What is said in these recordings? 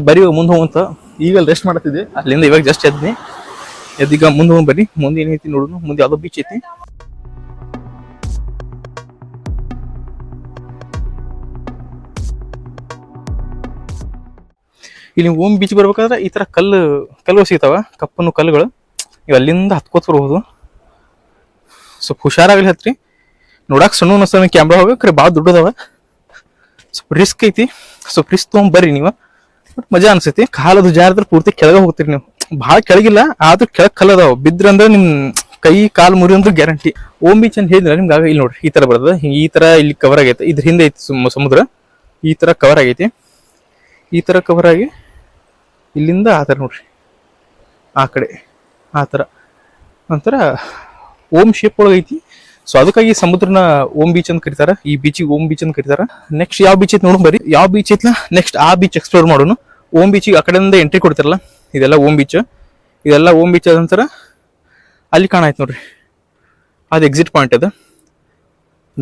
ಬರೀ ಮುಂದೆ ಹೋಗಂತ ಈಗ ರೆಸ್ಟ್ ಮಾಡ್ತಿದ್ದೆ, ಅಲ್ಲಿಂದ ಇವಾಗ ಜಸ್ಟ್ ಎದ್ನಿ. ಎದ್ದೀಗ ಮುಂದೆ ಹೋಗಿ ಬರ್ರಿ, ಮುಂದೆ ಏನೈತಿ ನೋಡೋಣ. ಮುಂದೆ ಯಾವುದೋ ಬೀಚ್ ಐತಿ. ಇಲ್ಲಿ ಓಮ್ ಬೀಚ್ ಬರ್ಬೇಕಾದ್ರೆ ಈ ತರ ಕಲ್ಲು ಸಿಗ್ತಾವ, ಕಪ್ಪನ್ನು ಕಲ್ಲುಗಳು. ಇವು ಅಲ್ಲಿಂದ ಹತ್ಕೋತ ಬರ್ಬೋದು. ಸ್ವಲ್ಪ ಹುಷಾರಾಗಲಿ ಹತ್ರಿ. ನೋಡಕ್ ಸಣ್ಣ ಅನಿಸ್ತಾವ ಕ್ಯಾಮ್ರಾ ಹೋಗ್ರಿ, ಭಾಳ ದೊಡ್ಡದವ. ಸ್ವಲ್ಪ ರಿಸ್ಕ್ ಐತಿ, ಸ್ವಲ್ಪ ರಿಸ್ಕ್ ತೊಗೊಂಡ್ ಬರ್ರಿ ನೀವು. ಬಟ್ ಮಜಾ ಅನ್ಸೈತಿ. ಕಾಲದು ಜಾರದ್ರೆ ಪೂರ್ತಿ ಕೆಳಗೆ ಹೋಗ್ತೀರಿ ನೀವು. ಭಾಳ ಕೆಳಗಿಲ್ಲ, ಆದ್ರೂ ಕೆಳಗೆ ಕಲ್ಲದಾವ. ಬಿದ್ರಂದ್ರೆ ನಿಮ್ ಕೈ ಕಾಲು ಮುರಿ ಅಂದ್ರೆ ಗ್ಯಾರಂಟಿ. ಓಮ್ ಬೀಚ್ ಅಂತ ಹೇಳಿದ್ರೆ ನಿಮ್ಗೆ ಆಗ ಇಲ್ಲಿ ನೋಡ್ರಿ ಈ ತರ ಬರ್ತದೆ. ಈ ತರ ಇಲ್ಲಿ ಕವರ್ ಆಗೈತೆ. ಇದ್ರ ಹಿಂದೆ ಐತಿ ಸಮುದ್ರ. ಈ ತರ ಕವರ್ ಆಗೈತಿ. ಈ ತರ ಕವರ್ ಆಗಿ ಇಲ್ಲಿಂದ ಆ ತರ ನೋಡ್ರಿ, ಆ ಕಡೆ ಆ ತರ ಒಂಥರ ಓಮ್ ಶೇಪ್ ಒಳಗೆ ಐತಿ. ಸೊ ಅದಕ್ಕಾಗಿ ಸಮುದ್ರನ ಓಮ್ ಬೀಚ್ ಅಂತ ಕರೀತಾರ. ಈ ಬೀಚಿಗೆ ಓಮ್ ಬೀಚ್ ಅಂತ ಕರೀತಾರ. ನೆಕ್ಸ್ಟ್ ಯಾವ ಬೀಚ್ ಐತಿ ನೋಡೋಣ ಬರ್ರಿ. ಯಾವ ಬೀಚ್ ಐತ್ಲ ನೆಕ್ಸ್ಟ್ ಆ ಬೀಚ್ ಎಕ್ಸ್ಪ್ಲೋರ್ ಮಾಡೋಣ. ಓಮ್ ಬೀಚಿಗೆ ಆ ಕಡೆಯಿಂದ ಎಂಟ್ರಿ ಕೊಡ್ತಾರಲ್ಲ, ಇದೆಲ್ಲ ಓಮ್ ಬೀಚ್. ಇದೆಲ್ಲ ಓಮ್ ಬೀಚ್ ಆದ ನಂತರ ಅಲ್ಲಿ ಕಾಣಾಯ್ತು ನೋಡ್ರಿ, ಅದು ಎಕ್ಸಿಟ್ ಪಾಯಿಂಟ್ ಅದ.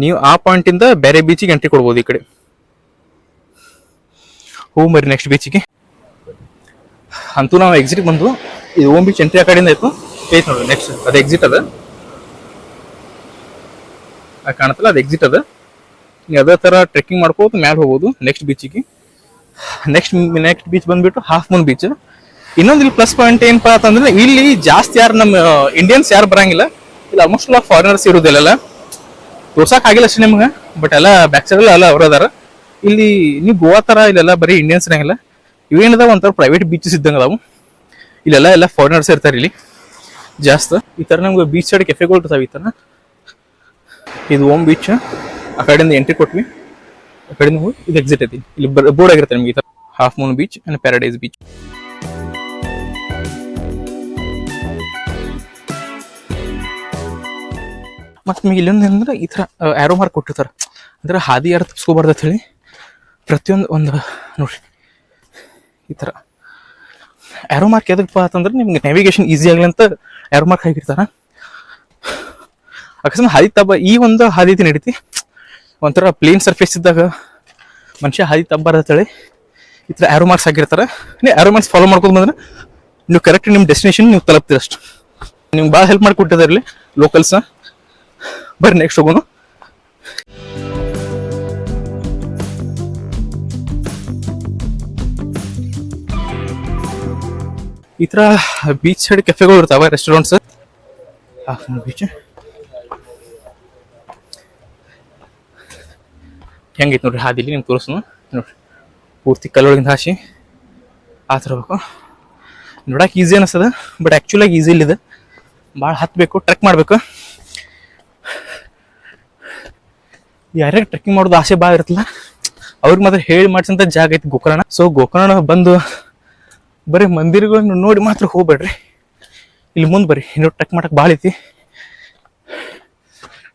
ನೀವು ಆ ಪಾಯಿಂಟ್ ಇಂದ ಬೇರೆ ಬೀಚಿಗೆ ಎಂಟ್ರಿ ಕೊಡ್ಬೋದು. ಈ ಕಡೆ ಹೋಗ್ ಬರ್ರಿ ನೆಕ್ಸ್ಟ್ ಬೀಚಿಗೆ. ಅಂತೂ ನಾವು ಎಕ್ಸಿಟ್ ಬಂದು ಇದು ಓಮ್ ಬೀಚ್ ಎಂಟ್ರಿ ಆ ಕಡೆಯಿಂದ ಆಯ್ತು ಐತ್ ನೋಡ್ರಿ. ನೆಕ್ಸ್ಟ್ ಅದು ಎಕ್ಸಿಟ್ ಅದ, ಕಾಣತ್ತಲ್ಲ ಅದು ಎಕ್ಸಿಟ್ ಅದ. ನೀವು ಅದೇ ತರ ಟ್ರೆಕ್ಕಿಂಗ್ ಮಾಡ್ಕೋದು ಮ್ಯಾಲೆ ಹೋಗ್ಬೋದು ನೆಕ್ಸ್ಟ್ ಬೀಚಿಗೆ. ನೆಕ್ಸ್ಟ್ ಬೀಚ್ ಬಂದ್ಬಿಟ್ಟು ಹಾಫ್ ಮೂನ್ ಬೀಚ್. ಇನ್ನೊಂದು ಇಲ್ಲಿ ಪ್ಲಸ್ ಪಾಯಿಂಟ್ ಏನಪ್ಪಾ ಅಂತಂದ್ರೆ ಇಲ್ಲಿ ಜಾಸ್ತಿ ಯಾರು ನಮ್ಮ ಇಂಡಿಯನ್ಸ್ ಯಾರು ಬರಂಗಿಲ್ಲ. ಇಲ್ಲಿ ಆಲ್ಮೋಸ್ಟ್ ಎಲ್ಲ ಫಾರಿನರ್ಸ್ ಇರೋದಿಲ್ಲ. ತೋರ್ಸಕ್ ಆಗಿಲ್ಲ ಅಷ್ಟೇ ನಿಮ್ಗೆ, ಬಟ್ ಎಲ್ಲ ಬ್ಯಾಕ್ ಸೈಡ್ ಎಲ್ಲ ಅವ್ರ ಅದಾರ. ಇಲ್ಲಿ ನೀವು ಗೋವಾ ತರ ಇಲ್ಲೆಲ್ಲ ಬರೀ ಇಂಡಿಯನ್ಸ್ ಇರಂಗಿಲ್ಲ. ಇವೇನದಾವ ಒಂಥರ ಪ್ರೈವೇಟ್ ಬೀಚಸ್ ಇದ್ದಂಗೆ ಅದಾವು. ಇಲ್ಲೆಲ್ಲ ಎಲ್ಲ ಫಾರಿನರ್ಸ್ ಇರ್ತಾರೆ ಇಲ್ಲಿ ಜಾಸ್ತಿ. ಈ ತರ ನಮ್ಗೆ ಬೀಚ್ ಸೈಡ್ ಕೆಫೆಗಳು ಇರ್ತಾವೆ ಈ ತರ. ಇದು ಓಮ್ ಬೀಚ್. ಆ ಕಡೆಯಿಂದ ಎಂಟ್ರಿ ಕೊಟ್ವಿ, ಆ ಕಡೆಯಿಂದ ಹೋಗಿ ಇದು ಎಕ್ಸಿಟ್ ಐತಿ. ಇಲ್ಲಿ ಬೋರ್ಡ್ ಆಗಿರುತ್ತೆ ನಿಮ್ಗೆ ಈ ತರ half moon beach and paradise beach. ಮತ್ತೆ ನಿಮಗೆ ಇಲ್ಲೊಂದು ಅಂದ್ರೆ ಈ ತರ ಆರೋ ಮಾರ್ಕ್ ಕೊಟ್ಟಿರ್ತಾರೆ. ಅಂದ್ರೆ ಹಾದಿ ಯಾರು ತಪ್ಸ್ಕೋಬಾರ್ದು ಅಂತ ಹೇಳಿ ಪ್ರತಿಯೊಂದು ಒಂದು ನೋಡ್ರಿ ಈ ತರ ಆರೋ ಮಾರ್ಕ್. ಎದಕ್ಕಪ್ಪ ಅಂತಂದ್ರೆ ನಿಮ್ಗೆ ನ್ಯಾವಿಗೇಷನ್ ಈಸಿ ಆಗಲಿ ಅಂತ ಆರೋ ಮಾರ್ಕ್ ಹಾಕಿರ್ತಾರ. ಅಕಸ್ಮಾತ್ ಹಾದಿ ತಬ್ಬ ಈ ಒಂದು ಹಾದಿ ನಡೀತಿ. ಒಂಥರ ಪ್ಲೇನ್ ಸರ್ಫೇಸ್ ಇದ್ದಾಗ ಮನುಷ್ಯ ಹಾದಿ ತಬ್ಬಾರ್ದ ಅಂತೇಳಿ ಈ ತರ ಆರೋ ಮಾರ್ಕ್ಸ್ ಹಾಕಿರ್ತಾರೆ. ನೀವು ಆರೋ ಮಾರ್ಕ್ಸ್ ಫಾಲೋ ಮಾಡ್ಕೊಂಡು ಬಂದ್ರೆ ನೀವು ಕರೆಕ್ಟ್ ನಿಮ್ಮ ಡೆಸ್ಟಿನೇಷನ್ ನೀವು ತಲುಪ್ತೀರ ಅಷ್ಟು. ನಿಮ್ಗೆ ಭಾಳ ಹೆಲ್ಪ್ ಮಾಡಿಕೊಟ್ಟಿದ್ದಾರೆ ಇಲ್ಲಿ ಲೋಕಲ್ಸ್. ಬರ್ರಿ ನೆಕ್ಸ್ಟ್ ಹೋಗೋಣ. ಈ ತರ ಬೀಚ್ ಸೈಡ್ ಕೆಫೆಗಳು ಇರ್ತಾವೆ, ರೆಸ್ಟೋರೆಂಟ್ಸ್. ಬೀಚ್ ಹೆಂಗೈತೆ ನೋಡ್ರಿ ಹಾದಿಲಿ ನಿಮ್ಗೆ ತೋರಿಸೋಣ. ನೋಡ್ರಿ ಪೂರ್ತಿ ಕಲ್ಲೊಳಗಿಂದ ಹಾಸಿ ಆ ಥರ ಬೇಕು. ನೋಡಕ್ಕೆ ಈಸಿ ಅನಿಸ್ತದ, ಬಟ್ ಆ್ಯಕ್ಚುಲಾಗಿ ಈಸಿ ಇಲ್ಲಿದೆ. ಭಾಳ ಹತ್ತಬೇಕು, ಟ್ರೆಕ್ ಮಾಡಬೇಕು. ಯಾರ್ಯಾರು ಟ್ರೆಕ್ಕಿಂಗ್ ಮಾಡೋದು ಆಸೆ ಭಾಳ ಇರುತ್ತಲ್ಲ ಅವ್ರಿಗೆ ಮಾತ್ರ ಹೇಳಿ ಮಾಡಿಸಂತ ಜಾಗ ಐತಿ ಗೋಕರ್ಣ. ಸೊ ಗೋಕರ್ಣ ಬಂದು ಬರೀ ಮಂದಿರಗಳನ್ನು ನೋಡಿ ಮಾತ್ರ ಹೋಗ್ಬೇಡ್ರಿ. ಇಲ್ಲಿ ಮುಂದೆ ಬರ್ರಿ, ಇನ್ನೂ ಟ್ರೆಕ್ ಮಾಡಕ್ಕೆ ಭಾಳ ಐತಿ.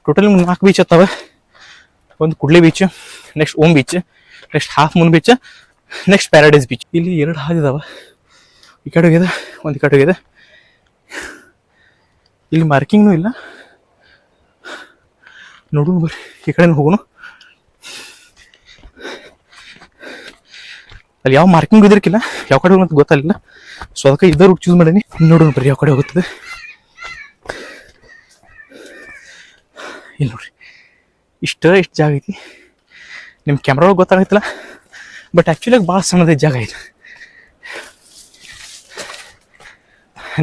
ಟೋಟಲಿ 4 ಬೀಚ್ ಅತ್ತಾವೆ. ಒಂದು Kudle beach, next Om beach, next half moon beach, next paradise beach. ಇಲ್ಲಿ 2 ಹಾದಿ ಇದಾವೆ. ಈ ಕಡೆ ಹೋಗಿದೆ, ಒಂದು ಈ ಕಡೆ ಹೋಗಿದೆ. ಇಲ್ಲಿ ಮಾರ್ಕಿಂಗ್ನೂ ಇಲ್ಲ. ನೋಡೋಣ ಬರ್ರಿ, ಈ ಕಡೆ ಹೋಗೋಣ. ಅಲ್ಲಿ ಯಾವ ಮಾರ್ಕಿಂಗ್ ಇದ್ರಕ್ಕಿಲ್ಲ, ಯಾವ ಕಡೆ ಹೋಗೋಣ ಅಂತ ಗೊತ್ತಾಗಲಿಲ್ಲ. ಸೊ ಅದಕ್ಕೆ ಇದೇ ರೂಟ್ ಚೂಸ್ ಮಾಡೀನಿ. ನೋಡೋಣ ಬರ್ರಿ ಯಾವ ಕಡೆ ಹೋಗುತ್ತದೆ. ಇಲ್ಲಿ ನೋಡ್ರಿ ಇಷ್ಟು ಜಾಗ ಐತಿ. ನಿಮ್ಮ ಕ್ಯಾಮ್ರಾ ಒಳಗೆ ಗೊತ್ತಾಗೈತಿಲ್ಲ, ಬಟ್ ಆ್ಯಕ್ಚುಲಾಗಿ ಭಾಳ ಸಣ್ಣದ ಜಾಗ ಐತಿ.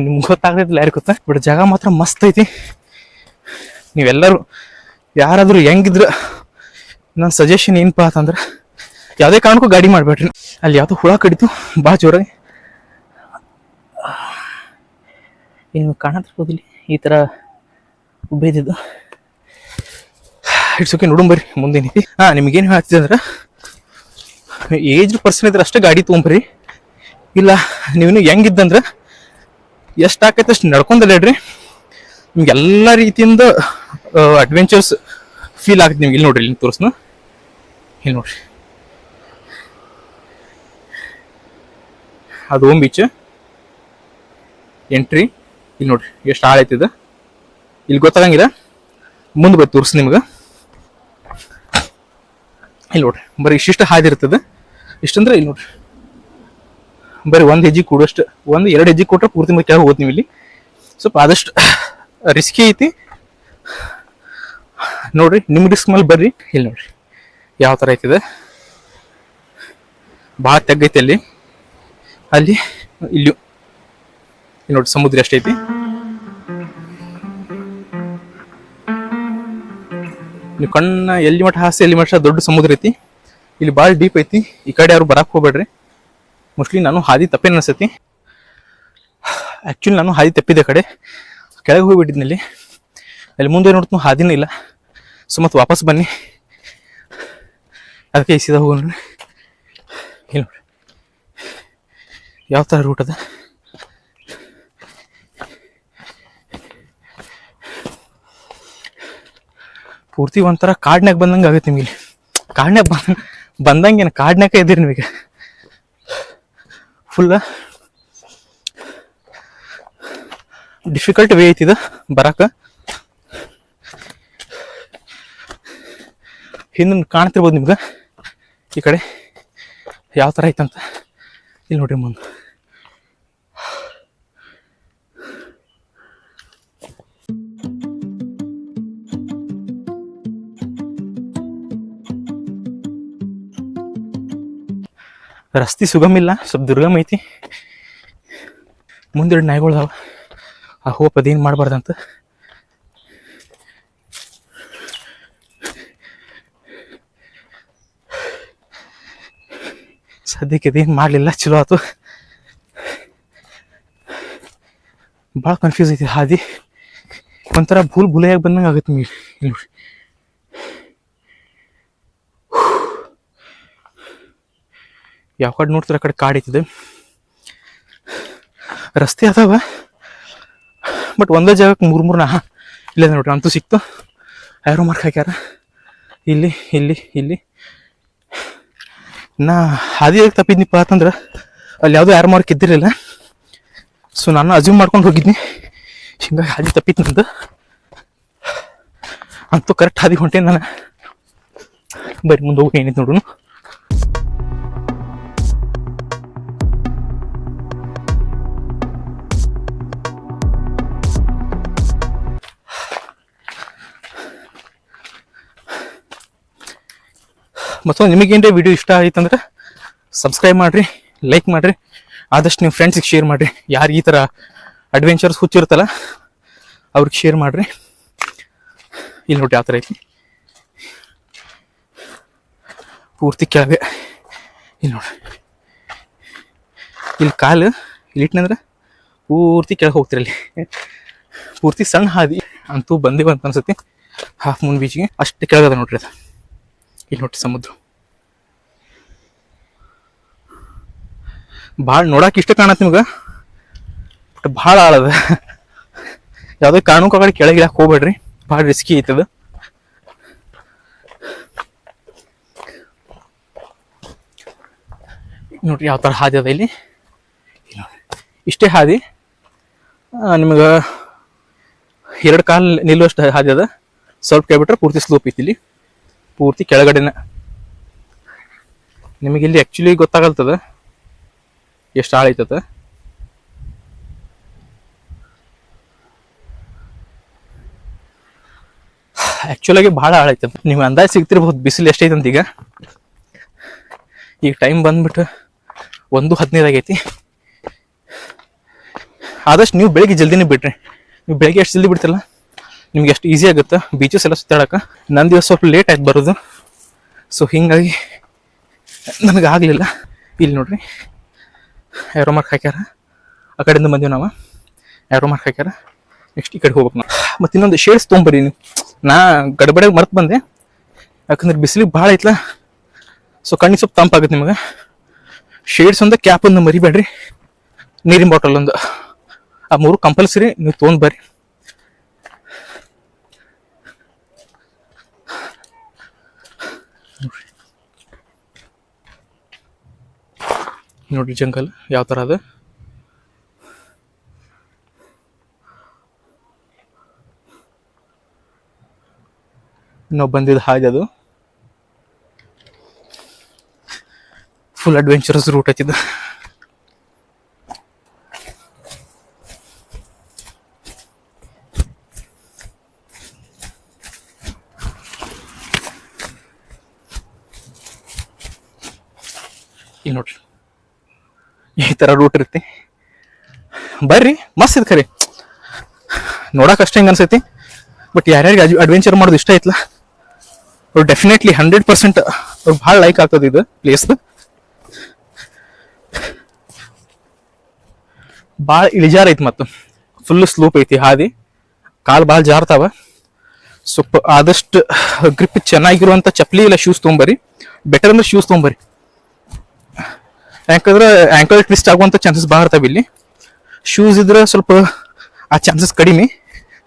ನಿಮ್ಗೆ ಗೊತ್ತಾಗೈತಿಲ್ಲ ಯಾರು ಗೊತ್ತಾ, ಬಟ್ ಜಾಗ ಮಾತ್ರ ಮಸ್ತ್ ಐತಿ. ನೀವೆಲ್ಲರೂ ಯಾರಾದರೂ ಹೆಂಗಿದ್ರು ನನ್ನ ಸಜೆಷನ್ ಏನಪ್ಪಾ ಅಂತಂದ್ರೆ ಯಾವುದೇ ಕಾರಣಕ್ಕೂ ಗಾಡಿ ಮಾಡಬೇಡ್ರಿ. ಅಲ್ಲಿ ಯಾವುದೋ ಹುಳ ಕಡಿತು ಭಾಳ ಜೋರಾಗಿ. ಏನು ಕಾಣತಿರ್ಬೋದಿಲ್ಲ ಈ ಥರ ಉಬ್ಬೇದಿದ್ದು. ಇಟ್ಸ್ ಓಕೆ, ನೋಡೋಣ ಬರ್ರಿ ಮುಂದೇನೈತಿ. ನಿಮಗೇನು ಹೇಳ್ತಿದ್ದೆ ಅಂದ್ರೆ ಏಜ್ ಪರ್ಸನ್ ಇದ್ರೆ ಅಷ್ಟೇ ಗಾಡಿ ತೊಗೊಂಬರ್ರಿ. ಇಲ್ಲ ನೀವು ಹೆಂಗಿದ್ದಂದ್ರೆ ಎಷ್ಟು ಆಕೈತೆ ಅಷ್ಟು ನಡ್ಕೊಂಡಲ್ಲೇಡ್ರಿ. ನಿಮ್ಗೆ ಎಲ್ಲ ರೀತಿಯಿಂದ ಅಡ್ವೆಂಚರ್ಸ್ ಫೀಲ್ ಆಗುತ್ತೆ ನಿಮ್ಗೆ. ಇಲ್ಲಿ ನೋಡ್ರಿ, ಇಲ್ಲಿ ತೋರಿಸ್ನ. ಇಲ್ಲಿ ನೋಡ್ರಿ ಅದು ಓಮ್ ಬೀಚ್ ಎಂಟ್ರಿ. ಇಲ್ಲಿ ನೋಡ್ರಿ ಎಷ್ಟು ಆಳ ಐತಿದ. ಇಲ್ಲಿ ಗೊತ್ತಾಗಂಗಿಲ್ಲ, ಮುಂದೆ ಬೈ ತೋರಿಸ್ ನಿಮ್ಗೆ. ಇಲ್ಲಿ ನೋಡ್ರಿ ಬರೀ ಇಷ್ಟಿಷ್ಟ ಹಾದಿ ಇರ್ತದೆ. ಇಷ್ಟಂದ್ರೆ ಇಲ್ಲಿ ನೋಡ್ರಿ ಬರೀ ಒಂದು ಹೆಜ್ಜೆ ಕೂಡಷ್ಟು, ಒಂದು ಎರಡು ಹೆಜ್ಜೆ ಕೊಟ್ಟರೆ ಪೂರ್ತಿ ಮತ್ತೆ ಕೆಳಗೆ ಹೋಗ್ತೀವಿ. ಇಲ್ಲಿ ಸ್ವಲ್ಪ ಆದಷ್ಟು ರಿಸ್ಕಿ ಐತಿ ನೋಡ್ರಿ. ನಿಮ್ಮ ರಿಸ್ಕ್ ಮೇಲೆ ಬರ್ರಿ. ಇಲ್ಲಿ ನೋಡ್ರಿ ಯಾವ ಥರ ಐತಿದೆ, ಭಾಳ ತೆಗ್ಗೈತಿ ಅಲ್ಲಿ ಅಲ್ಲಿ ಇಲ್ಲಿ ನೋಡಿ ಸಮುದ್ರ ಎಷ್ಟೈತಿ. ನೀವು ಕಣ್ಣ ಎಲ್ಲಿ ಮಠ ಹಾಸಿ ಎಲ್ಲಿ ಮಠ ದೊಡ್ಡ ಸಮುದ್ರ ಐತಿ. ಇಲ್ಲಿ ಭಾಳ ಡೀಪ್ ಐತಿ. ಈ ಕಡೆ ಯಾರು ಬರಕ್ಕೆ ಹೋಗ್ಬೇಡ್ರಿ. ಮೋಸ್ಟ್ಲಿ ನಾನು ಹಾದಿ ತಪ್ಪೇನು ಅನ್ಸತಿ. ಆ್ಯಕ್ಚುಲಿ ನಾನು ಹಾದಿ ತಪ್ಪಿದ್ದೆ ಕಡೆ ಕೆಳಗೆ ಹೋಗಿಬಿಟ್ಟಿದ್ನಿ. ಅಲ್ಲಿ ಮುಂದೆ ನೋಡ್ತು ಹಾದಿನೇ ಇಲ್ಲ. ಸೊ ಮತ್ತೆ ವಾಪಸ್ ಬನ್ನಿ, ಅದಕ್ಕೆ ಈ ಸೀದಾ ಹೋಗೋಣ. ಇಲ್ಲಿ ನೋಡಿ ಯಾವ ಥರ ರೂಟ್ ಅದ. ಪೂರ್ತಿ ಒಂಥರ ಕಾಡ್ನಾಗ ಬಂದಂಗೆ ಆಗುತ್ತೆ ನಿಮಗೆ. ಕಾಡ್ನಾಗ ಬಂದಂಗೇನು ಕಾಡ್ನಾಗ ಇದ್ದೀರಿ ನಿಮಗೆ. ಫುಲ್ ಡಿಫಿಕಲ್ಟ್ ವೇ ಐತಿದ ಬರಾಕ. ಹಿಂದೆ ಕಾಣ್ತಿರ್ಬೋದು ನಿಮ್ಗೆ ಈ ಕಡೆ ಯಾವ ಥರ ಐತಂತ. ಇಲ್ಲಿ ನೋಡ್ರಿ ಮುಂದೆ ರಸ್ತೆ ಸುಗಮ ಇಲ್ಲ, ಸ್ವಲ್ಪ ದುರ್ಗಮ ಐತಿ. ಮುಂದೆ ನಾಯಿಗಳು ಅದಾವ. ಆ ಹೋಪ್ ಅದೇನು ಮಾಡಬಾರ್ದಂತ. ಸದ್ಯಕ್ಕೆ ಇದೇನು ಮಾಡಲಿಲ್ಲ, ಚಲೋ ಆಯ್ತು. ಭಾಳ ಕನ್ಫ್ಯೂಸ್ ಐತಿ ಹಾದಿ. ಒಂಥರ ಭೂಲೆಯಾಗಿ ಬಂದಂಗೆ ಆಗುತ್ತೆ ನೀವು. ಇಲ್ಲಿ ನೋಡಿ ಯಾವ ಕಡೆ ನೋಡ್ತಾರೆ ಆ ಕಡೆ ಕಾಡು ಐತಿದೆ. ರಸ್ತೆ ಅದಾವ ಬಟ್ ಒಂದೇ ಜಾಗಕ್ಕೆ ಮೂರು ಇಲ್ಲ ನೋಡ್ರಿ ಅಂತೂ ಸಿಕ್ತು. ಯಾರೋ ಮಾರ್ಕ್ ಹಾಕ್ಯಾರ ಇಲ್ಲಿ ಇಲ್ಲಿ ಇಲ್ಲಿ. ನಾ ಹಾದಿ ತಪ್ಪಿದ್ನಿಪ್ಪ ಅಂತಂದ್ರೆ ಅಲ್ಲಿ ಯಾವುದೋ ಯಾರು ಮಾರ್ಕ್ ಇದ್ದಿರಲಿಲ್ಲ. ಸೊ ನಾನು ಅಜ್ಯೂಮ್ ಮಾಡ್ಕೊಂಡು ಹೋಗಿದ್ನಿ, ಹಿಂಗಾಗಿ ಹಾದಿ ತಪ್ಪಿತ್ತು ನಂದು. ಅಂತೂ ಕರೆಕ್ಟ್ ಹಾದಿ ಹೊಂಟೇನಿ ನಾನು. ಬರೀ ಮುಂದೆ ಹೋಗಿ ಏನಿತ್ತು ನೋಡು. ಮತ್ತೊಂದು ನಿಮಗೇನ್ರಿ ವಿಡಿಯೋ ಇಷ್ಟ ಆಯ್ತಂದ್ರೆ ಸಬ್ಸ್ಕ್ರೈಬ್ ಮಾಡಿರಿ, ಲೈಕ್ ಮಾಡಿರಿ, ಆದಷ್ಟು ನಿಮ್ಮ ಫ್ರೆಂಡ್ಸಿಗೆ ಶೇರ್ ಮಾಡಿರಿ. ಯಾರು ಈ ಥರ ಅಡ್ವೆಂಚರ್ಸ್ ಹುಚ್ಚಿರುತ್ತಲ್ಲ ಅವ್ರಿಗೆ ಶೇರ್ ಮಾಡಿರಿ. ಇಲ್ಲಿ ನೋಡಿ ಯಾವ ಥರ ಐತಿ ಪೂರ್ತಿ ಕೆಳಗೆ. ಇಲ್ಲಿ ನೋಡ್ರಿ ಇಲ್ಲಿ ಕಾಲು ಇಲ್ಲಿಟ್ನಂದ್ರೆ ಪೂರ್ತಿ ಕೆಳಗೆ ಹೋಗ್ತಿರಲ್ಲಿ. ಪೂರ್ತಿ ಸಣ್ಣ ಹಾದಿ ಅಂತೂ ಬಂದೇವಂತ ಅನ್ಸುತ್ತೆ. ಹಾಫ್ ಮೂನ್ ಬೀಚ್ಗೆ ಅಷ್ಟು ಕೆಳಗದ ನೋಡ್ರಿ ಅದು. ಇಲ್ಲಿ ನೋಡ್ರಿ ಸಮುದ್ರ ಭಾಳ ನೋಡಕ್ಕೆ ಇಷ್ಟ ಕಾಣತ್ತೆ ನಿಮ್ಗೆ, ಬಟ್ ಭಾಳ ಆಳದ. ಯಾವುದೇ ಕಾರಣಕ್ಕೂ ಆ ಕಡೆ ಕೆಳಗೆ ಇಳಕ್ಕೆ ಹೋಗ್ಬೇಡ್ರಿ, ಭಾಳ ರಿಸ್ಕಿ ಐತದ. ನೋಡ್ರಿ ಯಾವ ಥರ ಹಾದಿ ಅದ ಇಲ್ಲಿ. ಇಷ್ಟೇ ಹಾದಿ, ನಿಮ್ಗೆ ಎರಡು ಕಾಲು ನಿಲ್ಲುವಷ್ಟು ಹಾದಿ ಅದ. ಸ್ವಲ್ಪ ಕೇಳ್ಬಿಟ್ರೆ ಪೂರ್ತಿ ಸ್ಲೋಪ್ ಐತಿ. ಇಲ್ಲಿ ಪೂರ್ತಿ ಕೆಳಗಡೆನ ನಿಮಗೆ ಇಲ್ಲಿ ಆ್ಯಕ್ಚುಲಿ ಗೊತ್ತಾಗಲ್ತದ ಎಷ್ಟು ಆಳ ಐತದ. ಆ್ಯಕ್ಚುಲಾಗಿ ಭಾಳ ಆಳ ಐತದ. ನೀವು ಅಂದಾಜು ಸಿಗ್ತಿರ್ಬೋದು ಬಿಸಿಲು ಎಷ್ಟೈತಂತ. ಈಗ ಟೈಮ್ ಬಂದ್ಬಿಟ್ಟು 1:15 ಆಗೈತಿ. ಆದಷ್ಟು ನೀವು ಬೆಳಿಗ್ಗೆ ಜಲ್ದಿನೇ ಬಿಡ್ರಿ. ನೀವು ಬೆಳಿಗ್ಗೆ ಎಷ್ಟು ಜಲ್ದಿ ಬಿಡ್ತಿರಲ್ಲ ನಿಮ್ಗೆ ಎಷ್ಟು ಈಸಿ ಆಗುತ್ತೆ ಬೀಚಸ್ ಎಲ್ಲ ಸುತ್ತಾಡಕ್ಕೆ. ನನ್ನ ದಿವಸ ಸ್ವಲ್ಪ ಲೇಟ್ ಆಯ್ತು ಬರೋದು, ಸೊ ಹೀಗಾಗಿ ನನಗಾಗಲಿಲ್ಲ. ಇಲ್ಲಿ ನೋಡ್ರಿ ಆ್ಯರೋ ಮಾರ್ಕ್ ಹಾಕ್ಯಾರ, ಆ ಕಡೆಯಿಂದ ಬಂದೀವಿ ನಾವು. ಆ್ಯರೋ ಮಾರ್ಕ್ ಹಾಕ್ಯಾರ, ನೆಕ್ಸ್ಟ್ ಈ ಕಡೆ ಹೋಗ್ಬೇಕು ನಾವು. ಮತ್ತು ಇನ್ನೊಂದು ಶೇಡ್ಸ್ ತೊಗೊಂಬರ್ರಿ ನೀವು. ನಾ ಗಡಬಡಿಯಾಗಿ ಮರ್ತು ಬಂದೆ, ಯಾಕಂದ್ರೆ ಬಿಸಿಲಿಗೆ ಭಾಳ ಐತ್ಲ. ಸೊ ಕಣ್ಣಿಗೆ ಸ್ವಲ್ಪ ತಂಪಾಗುತ್ತೆ ನಿಮಗೆ. ಶೇಡ್ಸ್ ಒಂದು, ಕ್ಯಾಪ್ ಒಂದು ಮರಿಬೇಡ್ರಿ, ನೀರಿನ ಬಾಟಲ್ ಒಂದು, ಆ 3 ಕಂಪಲ್ಸರಿ ನೀವು ತೊಗೊಂಡು ಬರ್ರಿ. ನೋಡ್ರಿ ಜಂಗಲ್ ಯಾವ ಥರ ಅದ. ನಾವು ಬಂದಿದ್ದು ಹಾಗೆ ಅದು ಫುಲ್ ಅಡ್ವೆಂಚರಸ್ ರೂಟ್ ಐತಿದ್ದು. ಇಲ್ಲಿ ನೋಡ್ರಿ ಈ ತರ ರೂಟ್ ಇರುತ್ತೆ. ಬರ್ರಿ ಮಸ್ತ್ ಇದು ಖರೆ ನೋಡಕ್ ಅಷ್ಟೇ ಹೆಂಗ ಅನ್ಸೈತಿ. ಬಟ್ ಯಾರ್ಯಾರಿಗೆ ಅಡ್ವೆಂಚರ್ ಮಾಡೋದು ಇಷ್ಟ ಐತ್ಲ ಅವ್ರು ಡೆಫಿನೆಟ್ಲಿ 100% ಅವ್ರು ಭಾಳ ಲೈಕ್ ಆಗ್ತದೆ ಇದು ಪ್ಲೇಸ್. ಭಾಳ ಇಳಿಜಾರ ಐತಿ ಮತ್ತು ಫುಲ್ ಸ್ಲೋಪ್ ಐತಿ ಹಾದಿ. ಕಾಲು ಭಾಳ ಜಾರ್ತಾವ. ಸ್ವಲ್ಪ ಆದಷ್ಟು ಗ್ರಿಪ್ ಚೆನ್ನಾಗಿರುವಂತ ಚಪ್ಪಲಿ ಇಲ್ಲ ಶೂಸ್ ತೊಗೊಂಬರಿ. ಬೆಟರ್ ಅಂದ್ರೆ ಶೂಸ್ ತೊಗೊಂಬರಿ, ಯಾಕಂದ್ರೆ ಆಂಕಲ್ ಟ್ವಿಸ್ಟ್ ಆಗುವಂತ ಚಾನ್ಸಸ್ ಭಾಳ ಇರ್ತಾವ ಇಲ್ಲಿ. ಶೂಸ್ ಇದ್ರೆ ಸ್ವಲ್ಪ ಆ ಚಾನ್ಸಸ್ ಕಡಿಮೆ.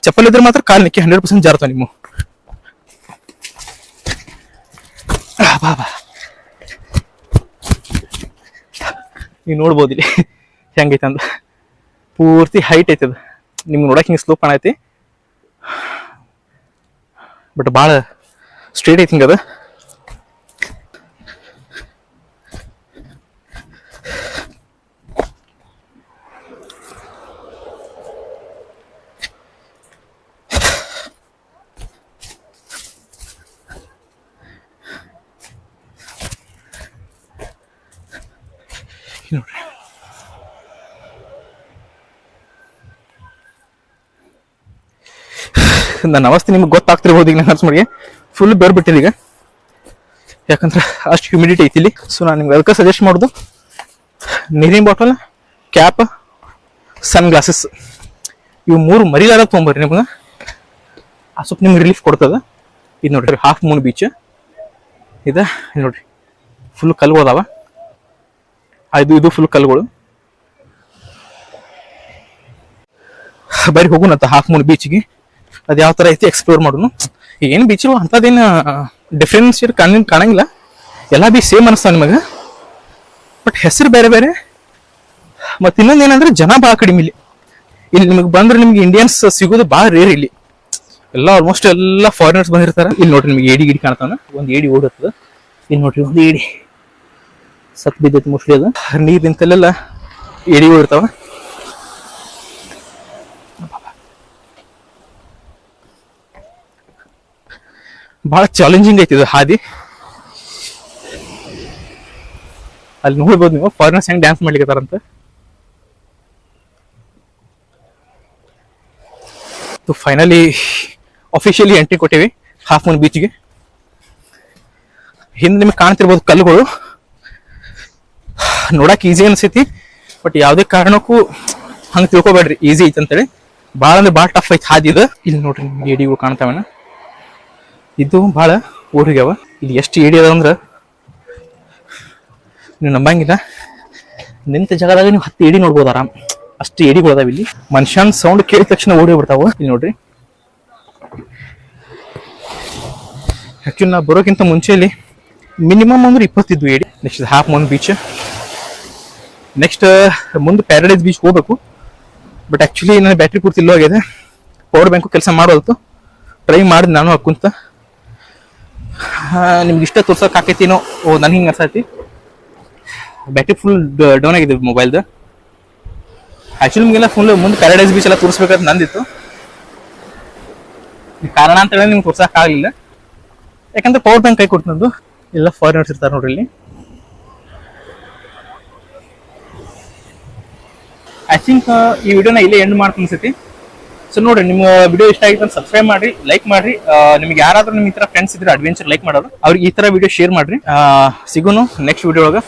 ಚಪ್ಪಲ್ ಇದ್ರೆ ಮಾತ್ರ ಕಾಲ್ ನಿಕ್ಕಿ 100% ಜಾರ್ತಾವ ನಿಮ್ಮ. ನೀವು ನೋಡ್ಬೋದು ಇಲ್ಲಿ ಹೆಂಗೈತೆ ಅಂತ. ಪೂರ್ತಿ ಹೈಟ್ ಐತದ, ನಿಮ್ಗೆ ನೋಡಕ್ ಹಿಂಗೆ ಸ್ಲೋಪ್ ಕಾಣೈತಿ. ಬಟ್ ಭಾಳ ಸ್ಟ್ರೇಟ್ ಐತಿ ಹಿಂಗದ. ನೋಡ್ರಿ ನನ್ನ ಅವಸ್ಥೆ ನಿಮ್ಗೆ ಗೊತ್ತಾಗ್ತಿರ್ಬೋದು. ಈಗ ನನ್ನ ಮಾಡಿ ಫುಲ್ ಬೇರ್ಬಿಟ್ಟಿದೆ ಈಗ, ಯಾಕಂದ್ರೆ ಅಷ್ಟು ಹ್ಯೂಮಿಡಿಟಿ ಐತಿ ಇಲ್ಲಿ. ಸೊ ನಾನು ನಿಮ್ಗೆ ಅದಕ್ಕೆ ಸಜೆಸ್ಟ್ ಮಾಡೋದು ನೀರಿನ ಬಾಟಲ್, ಕ್ಯಾಪ್, ಸನ್ ಗ್ಲಾಸಸ್ ಇವು 3 ಮರಿಲಾರ ತೊಗೊಂಬರ್ರಿ. ನಿಮ್ಗೆ ಆ ಸ್ವಲ್ಪ ನಿಮ್ಗೆ ರಿಲೀಫ್ ಕೊಡ್ತದ. ಇದು ನೋಡ್ರಿ ಹಾಫ್ ಮೂನ್ ಬೀಚ್ ಇದು ನೋಡ್ರಿ, ಫುಲ್ ಕಲ್ಲು ಅದಾವ. ಇದು ಫುಲ್ ಕಲ್ಲುಗಳು. ಬರೀ ಹೋಗುನಂತ ಹಾಫ್ ಮೂನ್ ಬೀಚ್ಗೆ. ಅದು ಯಾವ ತರ ಐತಿ ಎಕ್ಸ್ಪ್ಲೋರ್ ಮಾಡೋನು. ಏನು ಬೀಚ್ ಅಂತದೇನು ಡಿಫ್ರೆನ್ಸ್ ಕಾಣಂಗಿಲ್ಲ, ಎಲ್ಲ ಬೀಚ್ ಸೇಮ್ ಅನಿಸ್ತಾವ ನಿಮಗೆ. ಬಟ್ ಹೆಸರು ಬೇರೆ ಬೇರೆ. ಮತ್ತೆ ಇನ್ನೊಂದು ಏನಂದ್ರೆ ಜನ ಭಾಳ ಕಡಿಮೆ ಇಲ್ಲಿ. ಇಲ್ಲಿ ನಿಮಗೆ ಬಂದ್ರೆ ನಿಮ್ಗೆ ಇಂಡಿಯನ್ಸ್ ಸಿಗೋದು ಭಾಳ ರೇರ್ ಇಲ್ಲಿ. ಎಲ್ಲ ಆಲ್ಮೋಸ್ಟ್ ಎಲ್ಲ ಫಾರಿನರ್ಸ್ ಬಂದಿರ್ತಾರ. ಇಲ್ಲಿ ನೋಡ್ರಿ ನಿಮ್ಗೆ ಏಡಿ ಗಿಡಿ ಕಾಣ್ತಾವ. ಒಂದು ಏಡಿ ಓಡುತ್ತದ. ಇಲ್ಲಿ ನೋಡ್ರಿ ಒಂದು ಏಡಿ ಸತ್ ಬಿದ್ದೈತಿ ಮೋಸ್ಟ್ಲಿ. ಅದು ನೀರ್ ನಿಂತಲ್ಲೆಲ್ಲ ಏಡಿಗಳು ಇರ್ತಾವ. ಬಹಳ ಚಾಲೆಂಜಿಂಗ್ ಐತಿ ಇದು ಹಾದಿ. ಅಲ್ಲಿ ನೋಡ್ಬೋದು ನೀವು ಫಾರಿನರ್ಸ್ ಹೆಂಗ್ ಡ್ಯಾನ್ಸ್ ಮಾಡ್ಲಿಕ್ಕತ್ತಾರಂತ. ಫೈನಲಿ ಅಫಿಷಿಯಲಿ ಎಂಟ್ರಿ ಕೊಟ್ಟಿವಿ ಹಾಫ್ ಮೂನ್ ಬೀಚ್ಗೆ. ಹಿಂದೆ ನಿಮ್ಗೆ ಕಾಣ್ತಿರ್ಬೋದು ಕಲ್ಲುಗಳು. ನೋಡಕ್ ಈಸಿ ಅನ್ಸೈತಿ, ಬಟ್ ಯಾವುದೇ ಕಾರಣಕ್ಕೂ ಹಂಗೆ ತಿಳ್ಕೊಬೇಡ್ರಿ ಈಸಿ ಐತಿ ಅಂತೇಳಿ. ಭಾಳ ಅಂದ್ರೆ ಭಾಳ ಟಫ್ ಐತಿ ಹಾದಿ ಇದು. ಇಲ್ಲಿ ನೋಡ್ರಿ ನಿಮ್ಗೆ ಏಡಿಗಳು ಕಾಣ್ತಾವನ. ಇದು ಭಾಳ ಊರಿಗ್ಯಾವ. ಇಲ್ಲಿ ಎಷ್ಟು ಏಡಿ ಅದ ಅಂದ್ರೆ ನೀವು ನಂಬಂಗಿಲ್ಲ. ನಿಂತ ಜಾಗದಾಗ ನೀವು 10 ಏಡಿ ನೋಡ್ಬೋದು ಆರಾಮ್. ಅಷ್ಟು ಏಡಿಗಳು ಅದಾವ ಇಲ್ಲಿ. ಮನುಷ್ಯನ್ ಸೌಂಡ್ ಕೇಳಿದ ತಕ್ಷಣ ಓಡಿ ಬಿಡ್ತಾವ. ಇಲ್ಲಿ ನೋಡ್ರಿ ಆಕ್ಚುಲಿ ನಾ ಬರೋಕ್ಕಿಂತ ಮುಂಚೆಲಿ ಮಿನಿಮಮ್ ಅಂದ್ರೆ 20 ಇದ್ವು ಏಡಿ. Next half moon beach. Next ಮುಂದೆ ಪ್ಯಾರಡೈಸ್ ಬೀಚ್ ಹೋಗ್ಬೇಕು. ಬಟ್ ಆಕ್ಚುಲಿ ನನ್ನ ಬ್ಯಾಟ್ರಿ ಪೂರ್ತಿ ಇಲ್ಲೋ ಆಗಿದೆ. ಪವರ್ ಬ್ಯಾಂಕು ಕೆಲಸ ಮಾಡೋಲ್ತು. ಟ್ರೈ ಮಾಡಿದ್ ನಾನು ಹಾಕುಂತ. ನಿಮ್ಗೆ ಇಷ್ಟ ತೋರ್ಸಕ್ ಆಕೈತಿನೋ ನನ್ಗೆ ಹಿಂಗೆ ಅನ್ಸತಿ. ಬ್ಯಾಟ್ರಿ ಫುಲ್ ಡೌನ್ ಆಗಿದೆ ಮೊಬೈಲ್ದು. ಆಕ್ಚುಲಿ ನಿಮ್ಗೆಲ್ಲ ಫುಲ್ ಮುಂದೆ ಪ್ಯಾರಡೈಸ್ ಬೀಚ್ ಎಲ್ಲ ತೋರಿಸ್ಬೇಕಂತ ನಂದಿತ್ತು. ಕಾರಣ ಅಂತ ಹೇಳಿ ನಿಮ್ಗೆ ತೋರ್ಸಕ್ ಆಗಲಿಲ್ಲ, ಯಾಕಂದ್ರೆ ಪವರ್ ಬ್ಯಾಂಕ್ ಕೈ ಕೊಡ್ತಂದು. ಎಲ್ಲ ಫಾರಿನರ್ಸ್ ಇರ್ತಾರೆ ನೋಡ್ರಿ ಇಲ್ಲಿ. ಐ ಥಿಂಕ್ ಈ ವಿಡಿಯೋನ ಇಲ್ಲೇ ಎಂಡ್ ಮಾಡ್ತೀನಿ ಅನ್ಸತಿ. ಸೊ ನೋಡ್ರಿ, ನಿಮ್ಮ ವಿಡಿಯೋ ಇಷ್ಟ ಆಗಿತ್ತು ಅಂತ ಸಬ್ಸ್ಕ್ರೈಬ್ ಮಾಡ್ರಿ, ಲೈಕ್ ಮಾಡ್ರಿ. ನಿಮ್ಗೆ ಯಾರಾದ್ರೂ ನಿಮ್ಮ ಈ ತರ ಫ್ರೆಂಡ್ಸ್ ಇದ್ರೆ ಅಡ್ವೆಂಚರ್ ಲೈಕ್ ಮಾಡೋರು ಅವ್ರಿಗೆ ಈ ತರ ವಿಡಿಯೋ ಶೇರ್ ಮಾಡ್ರಿ. ಸಿಗೋನು ನೆಕ್ಸ್ಟ್ ವಿಡಿಯೋ ಒಳಗ.